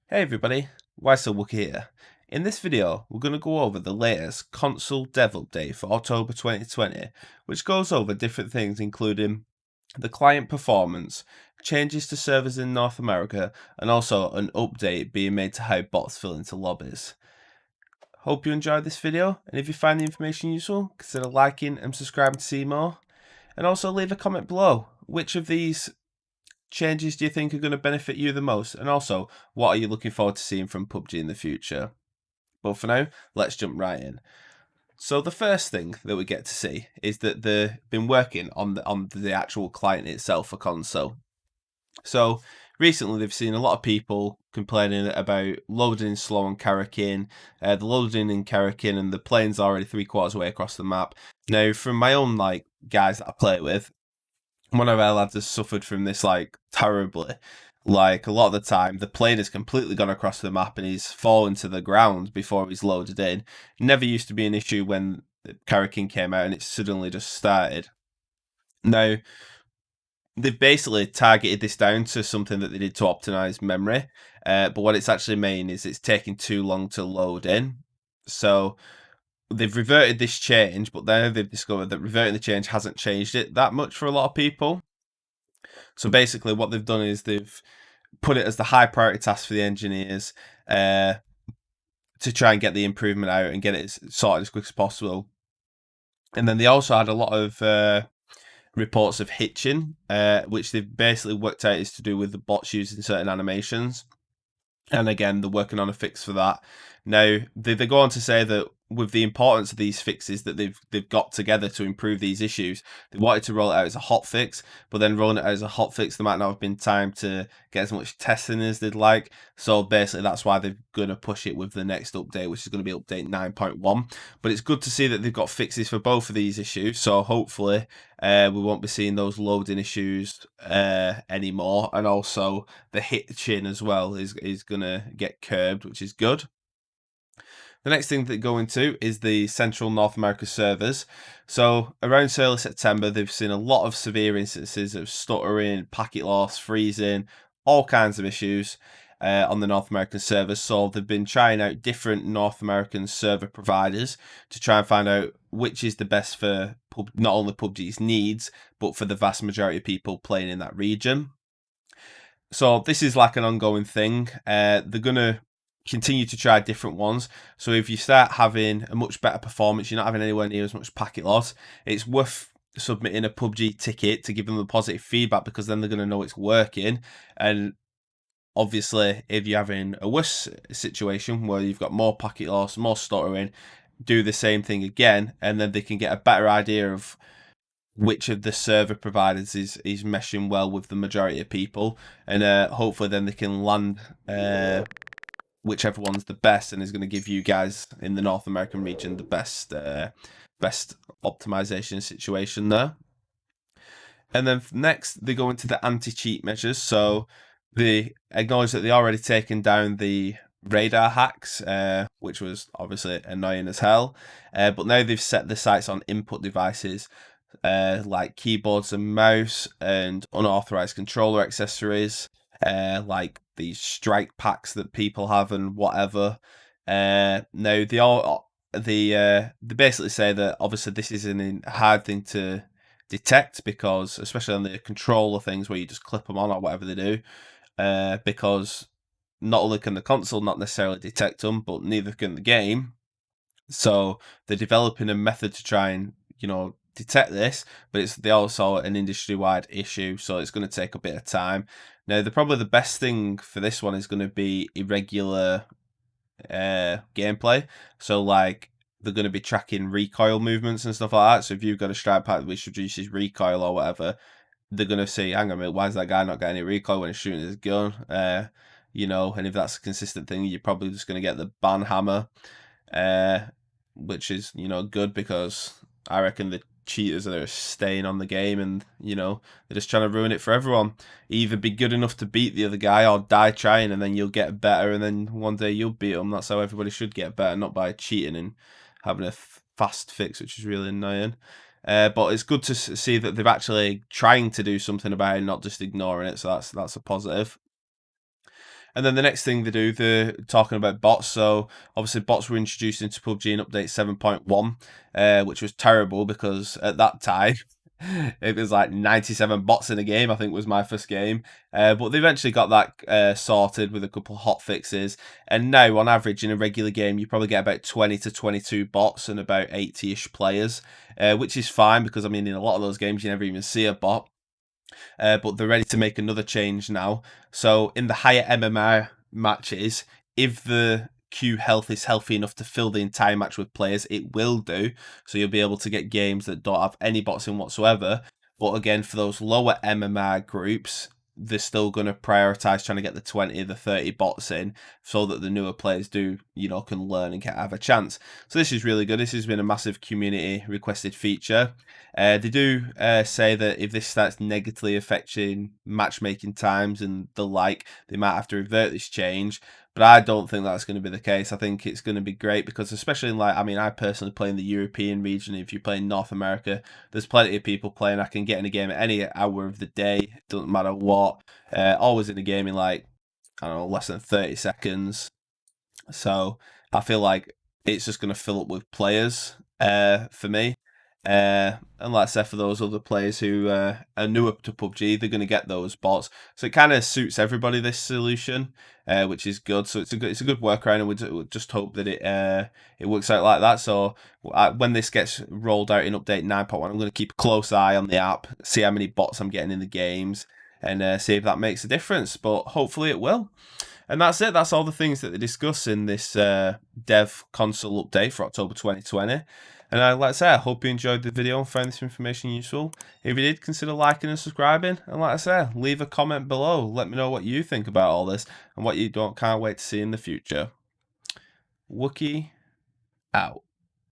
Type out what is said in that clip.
Hey everybody, So Wookie here. In this video, we're going to go over the latest console dev update for October 2020, which goes over different things including the client performance, changes to servers in North America, and also an update being made to how bots fill into lobbies. Hope you enjoyed this video, and if you find the information useful, consider liking and subscribing to see more. And also leave a comment below. Which of these changes do you think are going to benefit you the most? And also, what are you looking forward to seeing from Pubg in the future? But for now, let's jump right in. So the first thing that we get to see is that they've been working on the actual client itself for console. So recently they've seen a lot of people complaining about loading slow on Karakin, the loading in Karakin, and the plane's already 3/4 way across the map. Now, from my own guys that I play with, one of our lads has suffered from this terribly. Like a lot of the time, the plane has completely gone across the map and he's fallen to the ground before he's loaded in. It never used to be an issue when Karakin came out and it suddenly just started. Now, they've basically targeted this down to something that they did to optimize memory, but what it's actually mean is it's taking too long to load in. So they've reverted this change, but then they've discovered that reverting the change hasn't changed it that much for a lot of people. So basically, what they've done is they've put it as the high priority task for the engineers to try and get the improvement out and get it sorted as quick as possible. And then they also had a lot of reports of hitching, which they've basically worked out is to do with the bots using certain animations. And again, they're working on a fix for that. Now, they go on to say that with the importance of these fixes that they've got together to improve these issues, they wanted to roll it out as a hot fix, but then rolling it out as a hot fix, there might not have been time to get as much testing as they'd like. So basically, that's why they're going to push it with the next update, which is going to be update 9.1. But it's good to see that they've got fixes for both of these issues. So hopefully, we won't be seeing those loading issues anymore. And also, the hitching as well is going to get curbed, which is good. The next thing that go into is the Central North America servers. So around early September, they've seen a lot of severe instances of stuttering, packet loss, freezing, all kinds of issues on the North American servers. So they've been trying out different North American server providers to try and find out which is the best for not only PUBG's needs, but for the vast majority of people playing in that region. So this is like an ongoing thing. They're going to continue to try different ones. So if you start having a much better performance, you're not having anywhere near as much packet loss, it's worth submitting a Pubg ticket to give them the positive feedback, because then they're going to know it's working. And obviously, if you're having a worse situation where you've got more packet loss, more stuttering, do the same thing again, and then they can get a better idea of which of the server providers is meshing well with the majority of people, and hopefully then they can land whichever one's the best and is going to give you guys in the North American region the best optimization situation there. And then next they go into the anti-cheat measures. So they acknowledge that they already taken down the radar hacks, which was obviously annoying as hell. But now they've set the sights on input devices like keyboards and mouse and unauthorized controller accessories, like these strike packs that people have and whatever. Now they basically say that obviously this is a hard thing to detect, because especially on the controller things where you just clip them on or whatever they do, because not only can the console not necessarily detect them, but neither can the game. So they're developing a method to try and detect this, but it's also an industry-wide issue, so it's going to take a bit of time. Now, probably the best thing for this one is going to be irregular gameplay. So, like, they're going to be tracking recoil movements and stuff like that. So, if you've got a strike pack which reduces recoil or whatever, they're going to say, hang on a minute, why is that guy not getting any recoil when he's shooting his gun? And if that's a consistent thing, you're probably just going to get the ban hammer, which is, good, because I reckon the cheaters are staying on the game, and they're just trying to ruin it for everyone. Either be good enough to beat the other guy or die trying, and then you'll get better, and then one day you'll beat them. That's how everybody should get better, not by cheating and having a fast fix, which is really annoying. But it's good to see that they've actually trying to do something about it, not just ignoring it. So that's a positive. And then the next thing they do, they're talking about bots. So obviously bots were introduced into PUBG in update 7.1, which was terrible because at that time it was like 97 bots in a game. I think was my first game. But they eventually got that sorted with a couple of hot fixes. And now on average in a regular game, you probably get about 20 to 22 bots and about 80-ish players, which is fine because I mean in a lot of those games you never even see a bot. But they're ready to make another change now. So in the higher MMR matches, if the queue health is healthy enough to fill the entire match with players, it will do. So you'll be able to get games that don't have any bots in whatsoever. But again, for those lower MMR groups, they're still going to prioritize trying to get the 20, the 30 bots in so that the newer players do, can learn and have a chance. So this is really good. This has been a massive community requested feature. They do say that if this starts negatively affecting matchmaking times and the like, they might have to revert this change. But I don't think that's going to be the case. I think it's going to be great because especially in I personally play in the European region. If you play in North America, there's plenty of people playing. I can get in a game at any hour of the day. It doesn't matter what. Always in a game in I don't know, less than 30 seconds. So I feel like it's just going to fill up with players for me. And like I said, for those other players who are newer to PUBG, they're going to get those bots. So it kind of suits everybody, this solution, which is good. So it's a good workaround, and we just hope that it works out like that. So when this gets rolled out in update 9.1, I'm going to keep a close eye on the app, see how many bots I'm getting in the games, and see if that makes a difference. But hopefully it will. And that's it. That's all the things that they discuss in this dev console update for October 2020. And like I say, I hope you enjoyed the video and found this information useful. If you did, consider liking and subscribing. And like I say, leave a comment below. Let me know what you think about all this and what you can't wait to see in the future. Wookie out.